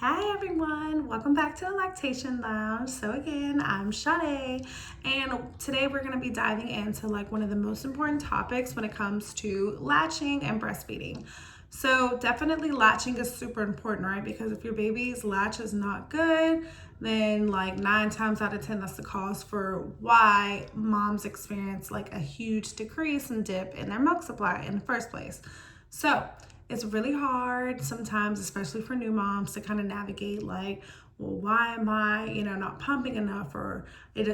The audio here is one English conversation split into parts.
Hi everyone, welcome back to the Lactation Lounge. So again, I'm Sade, and today we're going to be diving into one of the most important topics when it comes to latching and breastfeeding. So definitely latching is super important, right? Because if your baby's latch is not good, then 9 times out of 10, that's the cause for why moms experience a huge decrease and dip in their milk supply in the first place. So it's really hard sometimes, especially for new moms, to kind of navigate well, why am I, not pumping enough, or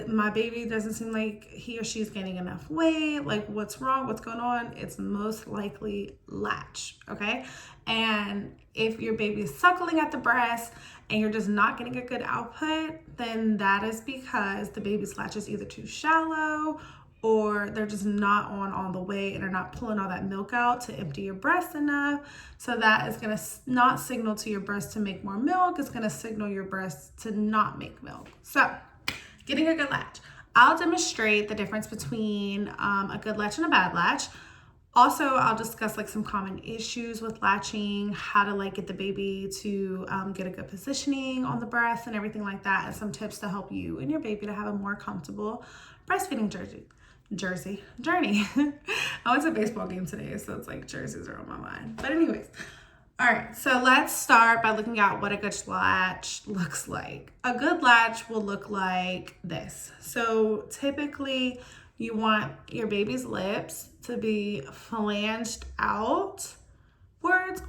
my baby doesn't seem like he or she's gaining enough weight. What's wrong? What's going on? It's most likely latch, okay? And if your baby is suckling at the breast and you're just not getting a good output, then that is because the baby's latch is either too shallow or they're just not on all the way and are not pulling all that milk out to empty your breast enough. So that is going to not signal to your breast to make more milk. It's going to signal your breast to not make milk. So getting a good latch. I'll demonstrate the difference between a good latch and a bad latch. Also, I'll discuss some common issues with latching, how to get the baby to get a good positioning on the breast and everything like that, and some tips to help you and your baby to have a more comfortable breastfeeding journey. I went to a baseball game today, so it's jerseys are on my mind. But anyways, all right, so let's start by looking at what a good latch looks like. A good latch will look like this. So typically you want your baby's lips to be flanged outwards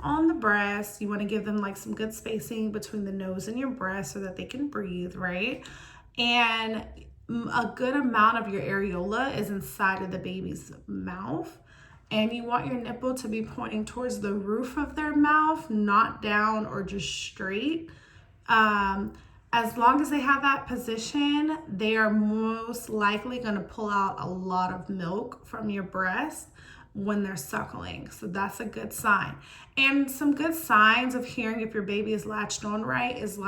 on the breast. You want to give them some good spacing between the nose and your breast so that they can breathe, right? And a good amount of your areola is inside of the baby's mouth, and you want your nipple to be pointing towards the roof of their mouth, not down or just straight. As long as they have that position, they are most likely going to pull out a lot of milk from your breast when they're suckling. So that's a good sign. And some good signs of hearing if your baby is latched on right is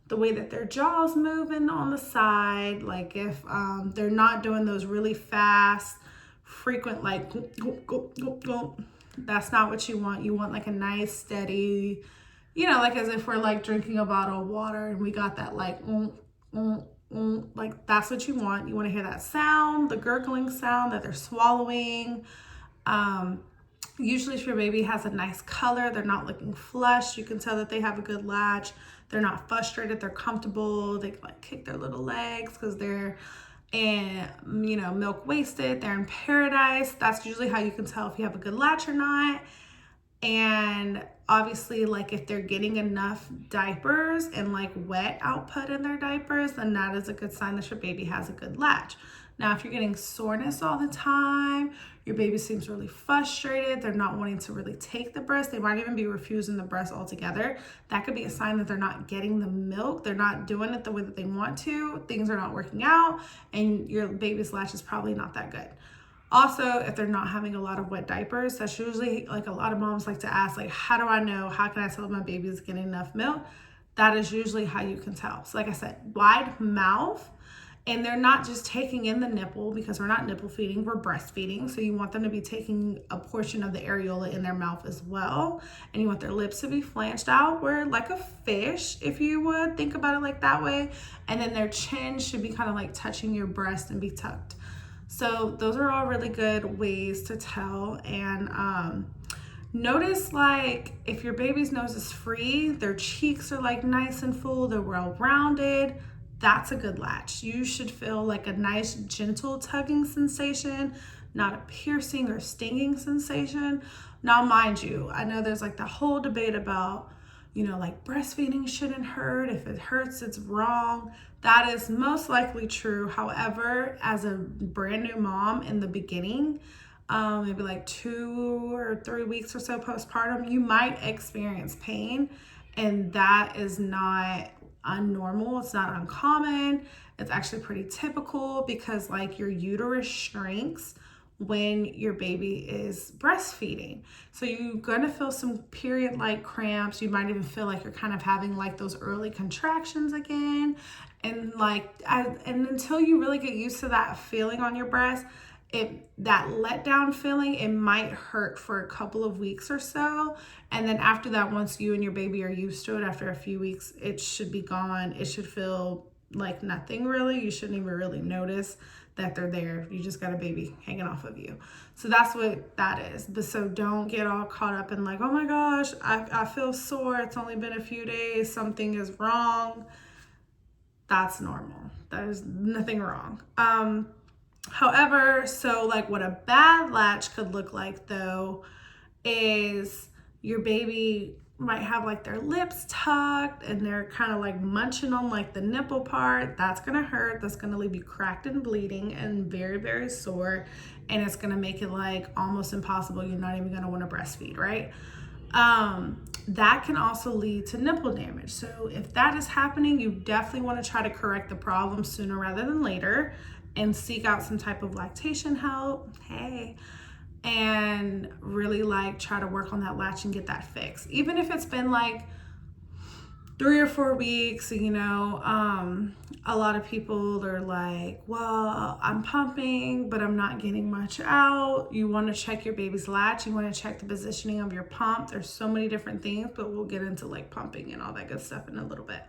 the way that their jaw's moving on the side, if they're not doing those really fast, frequent that's not what you want. You want a nice steady, as if we're drinking a bottle of water and we got that that's what you want. You want to hear that sound, the gurgling sound that they're swallowing. Usually if your baby has a nice color, they're not looking flushed, you can tell that they have a good latch. They're not frustrated, they're comfortable, they can kick their little legs because they're milk wasted, they're in paradise. That's usually how you can tell if you have a good latch or not. And obviously if they're getting enough diapers and wet output in their diapers, then that is a good sign that your baby has a good latch. Now, if you're getting soreness all the time, your baby seems really frustrated, they're not wanting to really take the breast, they might even be refusing the breast altogether, that could be a sign that they're not getting the milk, they're not doing it the way that they want to, things are not working out, and your baby's latch is probably not that good. Also, if they're not having a lot of wet diapers, that's usually a lot of moms like to ask, how do I know? How can I tell if my baby is getting enough milk? That is usually how you can tell. So like I said, wide mouth, and they're not just taking in the nipple because we're not nipple feeding, we're breastfeeding. So you want them to be taking a portion of the areola in their mouth as well. And you want their lips to be flanged out. We're like a fish, if you would think about it that way. And then their chin should be kind of touching your breast and be tucked. So those are all really good ways to tell. And notice if your baby's nose is free, their cheeks are nice and full, they're well-rounded, that's a good latch. You should feel a nice gentle tugging sensation, not a piercing or stinging sensation. Now, mind you, I know there's the whole debate about breastfeeding shouldn't hurt. If it hurts, it's wrong. That is most likely true. However, as a brand new mom in the beginning, maybe 2 or 3 weeks or so postpartum, you might experience pain, and that is not unnormal. It's not uncommon. It's actually pretty typical because your uterus shrinks when your baby is breastfeeding. So you're gonna feel some period-like cramps. You might even feel you're kind of having those early contractions again. And and until you really get used to that feeling on your breast, that letdown feeling, it might hurt for a couple of weeks or so. And then after that, once you and your baby are used to it, after a few weeks, it should be gone. It should feel like nothing really. You shouldn't even really notice that they're there. You just got a baby hanging off of you. So that's what that is. But so don't get all caught up in like, oh my gosh, I feel sore. It's only been a few days. Something is wrong. That's normal. There's nothing wrong. However, so like what a bad latch could look like though is your baby might have like their lips tucked and they're kind of like munching on like the nipple part. That's gonna hurt. That's gonna leave you cracked and bleeding and very, very sore. And it's gonna make it like almost impossible. You're not even gonna want to breastfeed, right? That can also lead to nipple damage. So if that is happening, you definitely want to try to correct the problem sooner rather than later and seek out some type of lactation help. And really like try to work on that latch and get that fixed. Even if it's been like 3 or 4 weeks, you know, a lot of people are like, well, I'm pumping, but I'm not getting much out. You want to check your baby's latch. You want to check the positioning of your pump. There's so many different things, but we'll get into like pumping and all that good stuff in a little bit.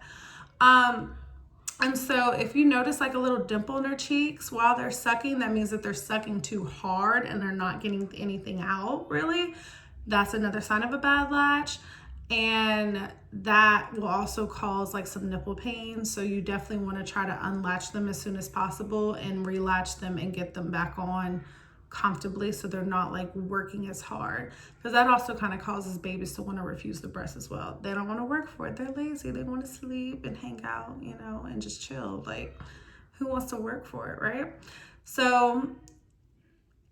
And so if you notice like a little dimple in their cheeks while they're sucking, that means that they're sucking too hard and they're not getting anything out really. That's another sign of a bad latch. And that will also cause like some nipple pain. So you definitely want to try to unlatch them as soon as possible and relatch them and get them back on comfortably so they're not like working as hard, because that also kind of causes babies to want to refuse the breast as well. They don't want to work for it. They're lazy. They want to sleep and hang out, you know, and just chill. Like, who wants to work for it, right? So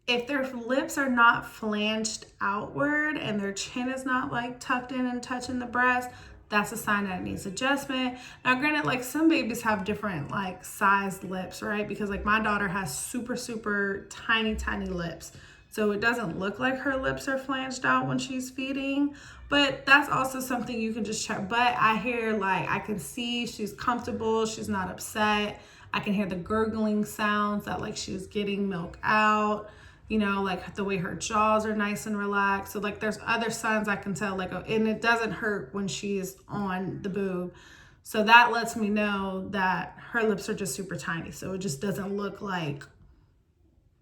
if their lips are not flanged outward and their chin is not like tucked in and touching the breast, that's a sign that it needs adjustment. Now, granted, like some babies have different like sized lips, right? Because like my daughter has super, super tiny, tiny lips. So it doesn't look like her lips are flanged out when she's feeding, but that's also something you can just check. But I hear like, I can see she's comfortable. She's not upset. I can hear the gurgling sounds that like she's getting milk out. You know, like the way her jaws are nice and relaxed. So like there's other signs I can tell, like, and it doesn't hurt when she's on the boob. So that lets me know that her lips are just super tiny. So it just doesn't look like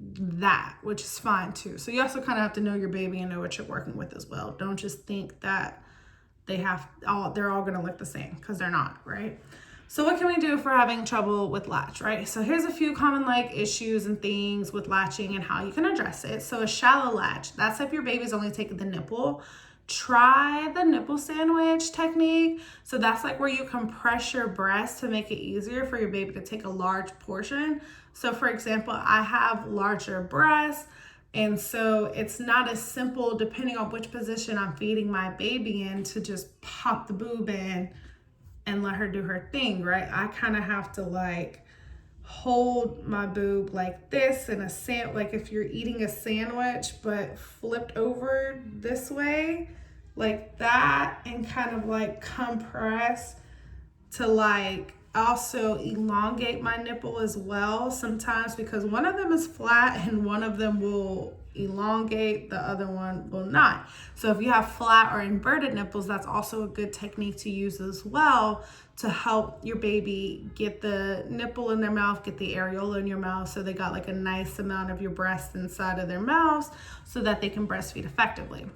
that, which is fine too. So you also kind of have to know your baby and know what you're working with as well. Don't just think that they're all gonna look the same, because they're not, right? So what can we do if we're having trouble with latch, right? So here's a few common like issues and things with latching and how you can address it. So a shallow latch, that's if your baby's only taking the nipple. Try the nipple sandwich technique. So that's like where you compress your breast to make it easier for your baby to take a large portion. So for example, I have larger breasts, and so it's not as simple, depending on which position I'm feeding my baby in, to just pop the boob in and let her do her thing, right? I kind of have to like hold my boob like this in a like if you're eating a sandwich but flipped over this way, like that, and kind of like compress to like also elongate my nipple as well sometimes, because one of them is flat and one of them will elongate, the other one will not. So if you have flat or inverted nipples, that's also a good technique to use as well to help your baby get the nipple in their mouth, get the areola in your mouth, so they got like a nice amount of your breast inside of their mouths so that they can breastfeed effectively.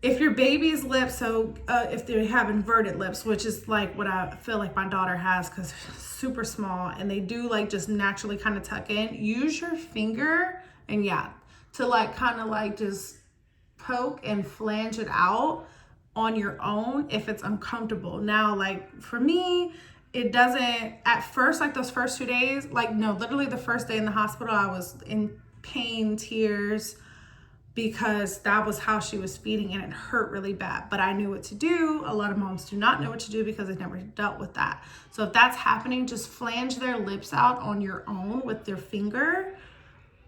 If your baby's lips, so if they have inverted lips, which is like what I feel like my daughter has, because super small and they do like just naturally kind of tuck in, use your finger and to like kind of like just poke and flange it out on your own if it's uncomfortable. Now, like for me, it doesn't at first, like those first 2 days, like no, literally the first day in the hospital, I was in pain, tears, because that was how she was feeding and it hurt really bad. But I knew what to do. A lot of moms do not know what to do because they've never dealt with that. So if that's happening, just flange their lips out on your own with their finger,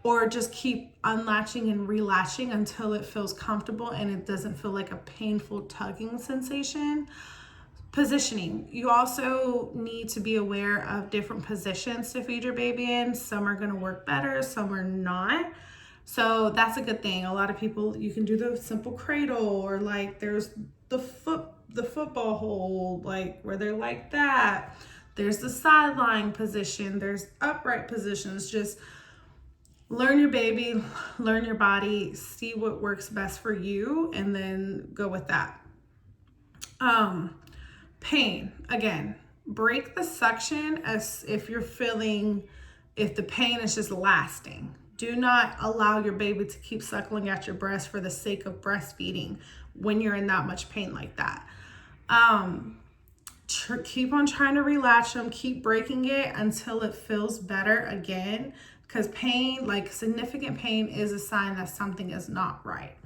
or just keep unlatching and relatching until it feels comfortable and it doesn't feel like a painful tugging sensation. Positioning. You also need to be aware of different positions to feed your baby in. Some are going to work better, some are not. So that's a good thing. A lot of people, you can do the simple cradle, or like there's the football hold, like where they're like that. There's the sideline position, there's upright positions. Just learn your baby, learn your body, see what works best for you, and then go with that. Pain, again, break the suction as if you're feeling, if the pain is just lasting. Do not allow your baby to keep suckling at your breast for the sake of breastfeeding when you're in that much pain like that. Keep on trying to relatch them, keep breaking it until it feels better again, because pain, like significant pain, is a sign that something is not right.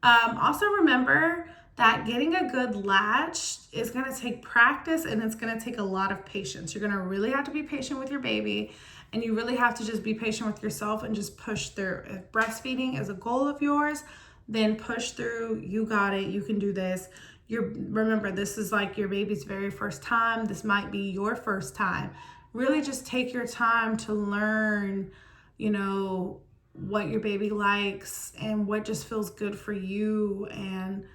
Also remember that getting a good latch is going to take practice, and it's going to take a lot of patience. You're going to really have to be patient with your baby, and you really have to just be patient with yourself and just push through. If breastfeeding is a goal of yours, then push through. You got it. You can do this. Remember, this is like your baby's very first time. This might be your first time. Really just take your time to learn, what your baby likes and what just feels good for you, and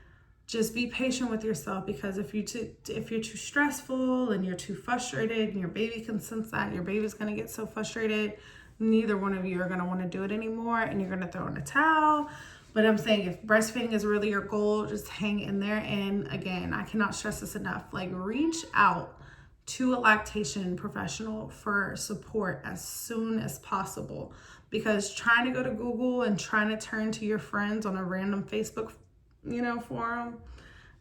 just be patient with yourself, because if you're too stressful and you're too frustrated, and your baby can sense that, your baby's going to get so frustrated, neither one of you are going to want to do it anymore, and you're going to throw in a towel. But I'm saying, if breastfeeding is really your goal, just hang in there. And again, I cannot stress this enough, like reach out to a lactation professional for support as soon as possible, because trying to go to Google and trying to turn to your friends on a random Facebook forum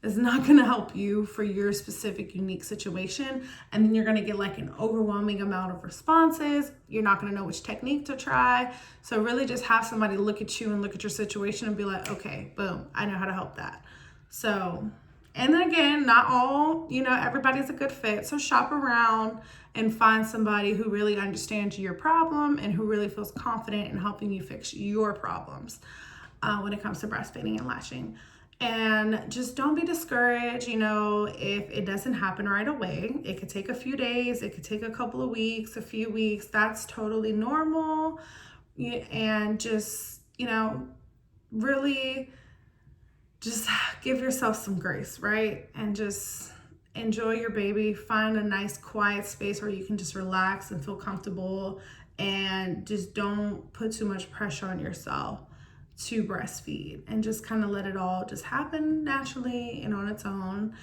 is not going to help you for your specific unique situation. And then you're going to get like an overwhelming amount of responses. You're not going to know which technique to try. So really just have somebody look at you and look at your situation and be like, okay, boom, I know how to help that. So, and then again, not all, everybody's a good fit. So shop around and find somebody who really understands your problem and who really feels confident in helping you fix your problems when it comes to breastfeeding and latching. And just don't be discouraged, if it doesn't happen right away. It could take a few days, it could take a couple of weeks, a few weeks. That's totally normal. And just, really just give yourself some grace, right? And just enjoy your baby. Find a nice quiet space where you can just relax and feel comfortable, and just don't put too much pressure on yourself to breastfeed, and just kind of let it all just happen naturally and on its own.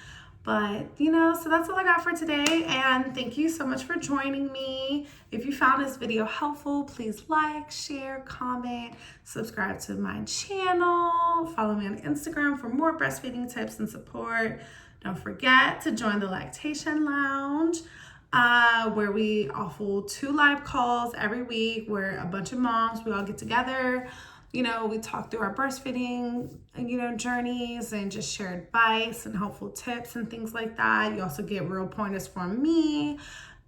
But so that's all I got for today, and thank you so much for joining me. If you found this video helpful, please like, share, comment, subscribe to my channel, follow me on Instagram for more breastfeeding tips and support. Don't forget to join the Lactation Lounge, where we offer 2 live calls every week, where a bunch of moms, we all get together. We talk through our breastfeeding, journeys, and just share advice and helpful tips and things like that. You also get real pointers from me.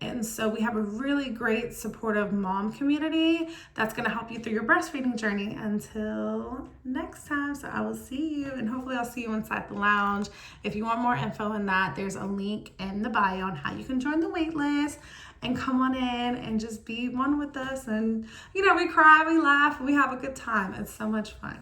And so we have a really great supportive mom community that's going to help you through your breastfeeding journey. Until next time, so I will see you, and hopefully I'll see you inside the lounge. If you want more info on that, there's a link in the bio on how you can join the wait list and come on in and just be one with us. And, we cry, we laugh, we have a good time. It's so much fun.